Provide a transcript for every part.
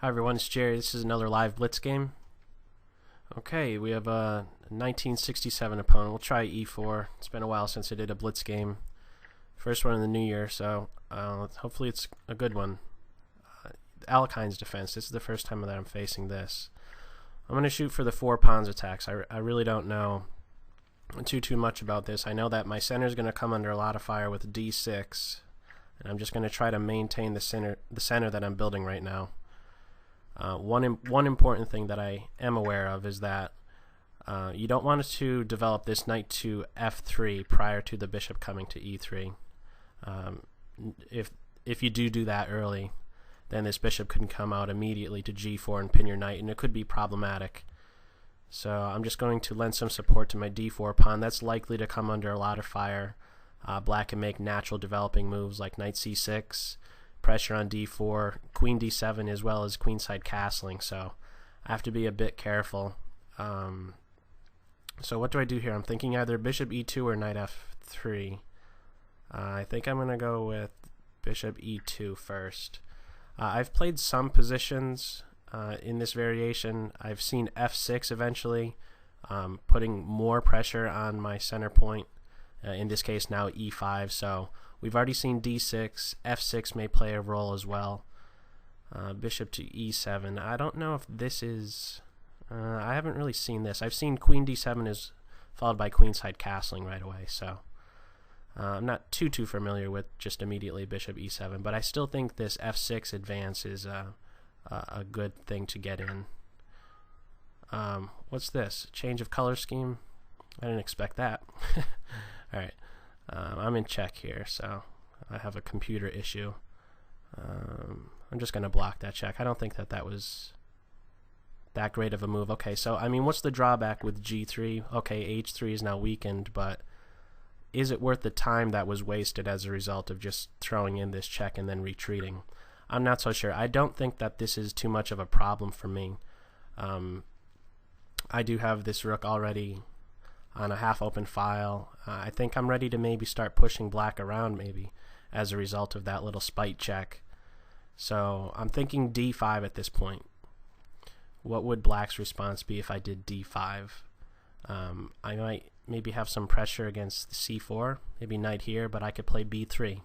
Hi everyone, it's Jerry. This is another live Blitz game. Okay, we have a 1967 opponent. We'll try E4. It's been a while since I did a Blitz game. First one in the new year, so hopefully it's a good one. Alekhines defense. This is the first time that I'm facing this. I'm going to shoot for the 4 pawns attacks. I really don't know too much about this. I know that my center is going to come under a lot of fire with D6, and I'm just going to try to maintain the center that I'm building right now. One important thing that I am aware of is that you don't want to develop this knight to F3 prior to the bishop coming to E3. If you do that early, then this bishop can come out immediately to G4 and pin your knight, and it could be problematic. So I'm just going to lend some support to my D4 pawn. That's likely to come under a lot of fire. Black can make natural developing moves like knight C6, pressure on D4, queen D7, as well as queenside castling, so I have to be a bit careful. So what do I do here? I'm thinking either bishop E2 or knight F3. I think I'm going to go with bishop E2 first. I've played some positions in this variation. I've seen F6 eventually, putting more pressure on my center point. In this case now E5, so we've already seen D6. F6 may play a role as well. Bishop to E7. I don't know if this is... I haven't really seen this. I've seen queen D7 is followed by queenside castling right away, so I'm not too familiar with just immediately bishop E7, but I still think this F6 advance is a good thing to get in. What's this? Change of color scheme? I didn't expect that. Alright, I'm in check here, so I have a computer issue. I'm just going to block that check. I don't think that was that great of a move. Okay, so I mean, what's the drawback with G3? Okay, H3 is now weakened, but is it worth the time that was wasted as a result of just throwing in this check and then retreating? I'm not so sure. I don't think that this is too much of a problem for me. I do have this rook already on a half-open file. I think I'm ready to maybe start pushing black around maybe as a result of that little spite check. So I'm thinking D5 at this point. What would black's response be if I did D5? I might maybe have some pressure against the C4, maybe knight here, but I could play B3.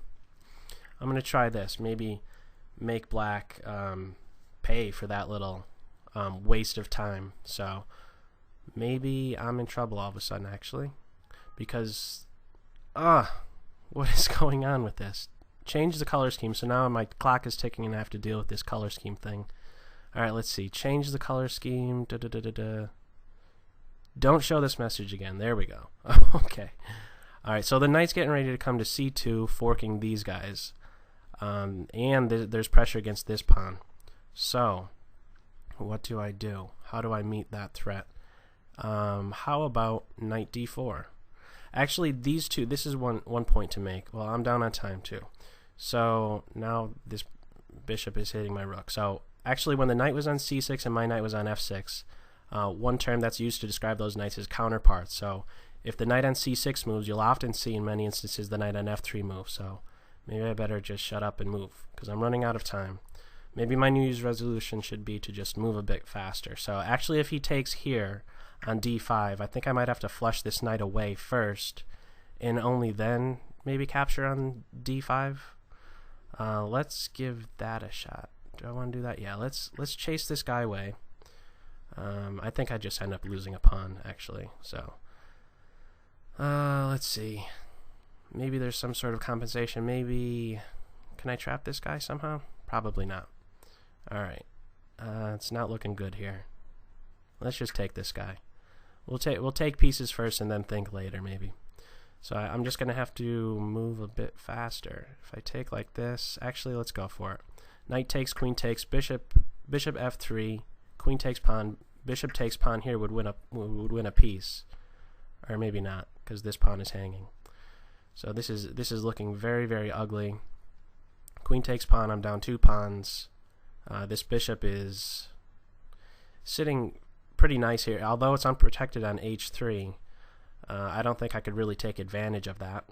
I'm going to try this, maybe make black pay for that little waste of time. So maybe I'm in trouble all of a sudden, actually, because what is going on with this? Change the color scheme. So now my clock is ticking and I have to deal with this color scheme thing. Alright, let's see. Change the color scheme. Don't show this message again. There we go. Okay. Alright, so the knight's getting ready to come to C2, forking these guys. And there's pressure against this pawn. So, what do I do? How do I meet that threat? How about knight D4? Actually, these two, this is one point to make. Well, I'm down on time too. So now this bishop is hitting my rook. So actually, when the knight was on C6 and my knight was on F6, one term that's used to describe those knights is counterparts. So if the knight on C6 moves, you'll often see in many instances the knight on F3 move. So maybe I better just shut up and move because I'm running out of time. Maybe my New Year's resolution should be to just move a bit faster. So actually, if he takes here on D5, I think I might have to flush this knight away first, and only then maybe capture on D5. Let's give that a shot. Do I want to do that? Yeah, let's chase this guy away. I think I just end up losing a pawn, actually. So let's see. Maybe there's some sort of compensation. Maybe can I trap this guy somehow? Probably not. Alright, it's not looking good here. Let's just take this guy. We'll take pieces first and then think later, maybe. So I'm just gonna have to move a bit faster. If I take like this, actually, let's go for it. Knight takes, queen takes, bishop F3, queen takes pawn, bishop takes pawn here would win a piece, or maybe not, because this pawn is hanging. So this is looking very ugly. Queen takes pawn. I'm down 2 pawns. This bishop is sitting pretty nice here, although it's unprotected on H3. I don't think I could really take advantage of that.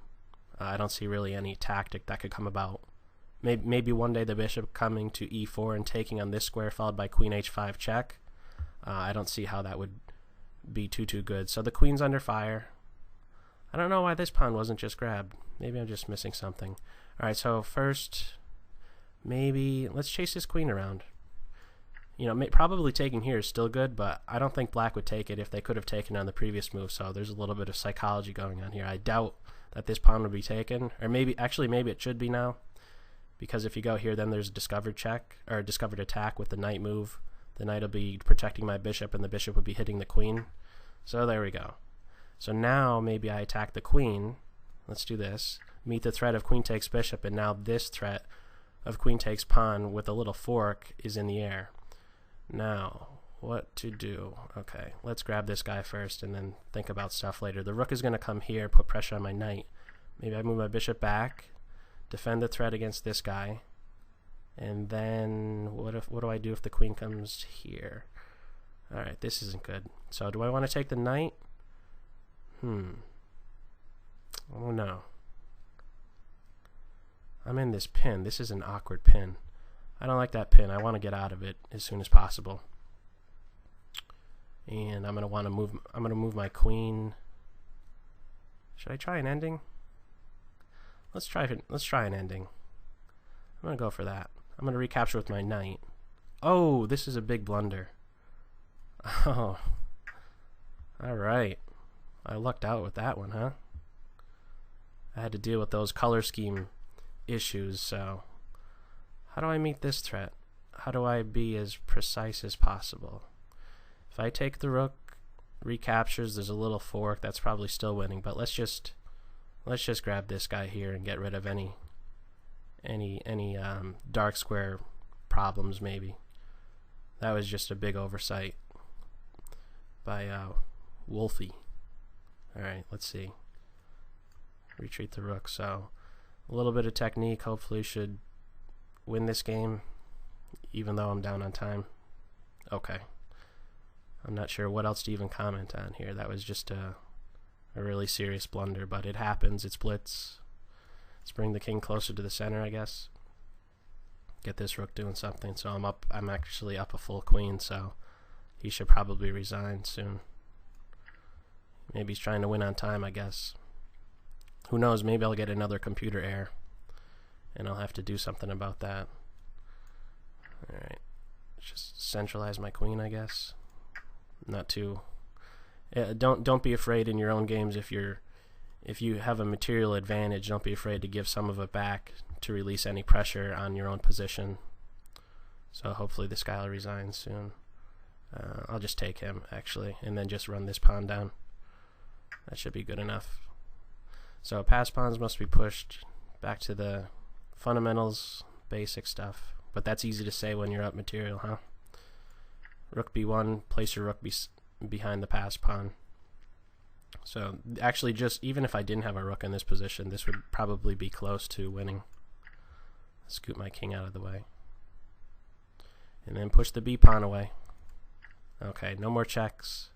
I don't see really any tactic that could come about maybe one day the bishop coming to e4 and taking on this square followed by queen h5 check. I don't see how that would be too good. So the queen's under fire. I don't know why this pawn wasn't just grabbed. Maybe I'm just missing something. Alright, so first, maybe let's chase this queen around. You know, probably taking here is still good, but I don't think black would take it if they could have taken on the previous move, so there's a little bit of psychology going on here. I doubt that this pawn would be taken, or maybe it should be now, because if you go here, then there's a discovered check, or a discovered attack with the knight move. The knight will be protecting my bishop, and the bishop would be hitting the queen. So there we go. So now maybe I attack the queen. Let's do this. Meet the threat of queen takes bishop, and now this threat of queen takes pawn with a little fork is in the air. Now, what to do? Okay, let's grab this guy first and then think about stuff later. The rook is going to come here, put pressure on my knight. Maybe I move my bishop back, defend the threat against this guy, and then what do I do if the queen comes here? Alright, this isn't good. So do I want to take the knight? Oh no. I'm in this pin. This is an awkward pin. I don't like that pin. I want to get out of it as soon as possible. And I'm gonna move my queen. Should I try an ending? Let's try an ending. I'm gonna go for that. I'm gonna recapture with my knight. Oh, this is a big blunder. Oh. Alright. I lucked out with that one, huh? I had to deal with those color scheme issues, so how do I meet this threat? How do I be as precise as possible? If I take the rook, recaptures, there's a little fork, that's probably still winning, but let's just grab this guy here and get rid of any dark square problems maybe. That was just a big oversight by Wolfie. Alright, let's see. Retreat the rook, so a little bit of technique hopefully should win this game, even though I'm down on time. Okay. I'm not sure what else to even comment on here. That was just a really serious blunder, but it happens. It's blitz. Let's bring the king closer to the center, I guess. Get this rook doing something. So I'm actually up a full queen, so he should probably resign soon. Maybe he's trying to win on time, I guess. Who knows, maybe I'll get another computer error and I'll have to do something about that. Alright. Just centralize my queen, I guess. Not too don't be afraid in your own games if you have a material advantage, don't be afraid to give some of it back to release any pressure on your own position. So hopefully this guy will resign soon. I'll just take him actually and then just run this pawn down. That should be good enough. So passed pawns must be pushed back to the fundamentals, basic stuff. But that's easy to say when you're up material, huh? Rook b1, place your rook behind the passed pawn. So actually, just even if I didn't have a rook in this position, this would probably be close to winning. Scoot my king out of the way. And then push the b pawn away. Okay, no more checks.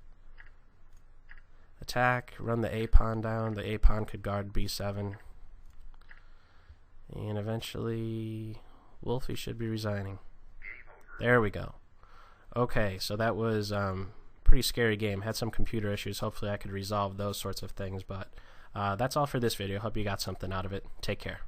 Attack, run the a pawn down. The a pawn could guard b7. And eventually Wolfie should be resigning. There we go. Okay, so that was pretty scary game. Had some computer issues. Hopefully I could resolve those sorts of things, but that's all for this video. Hope you got something out of it. Take care.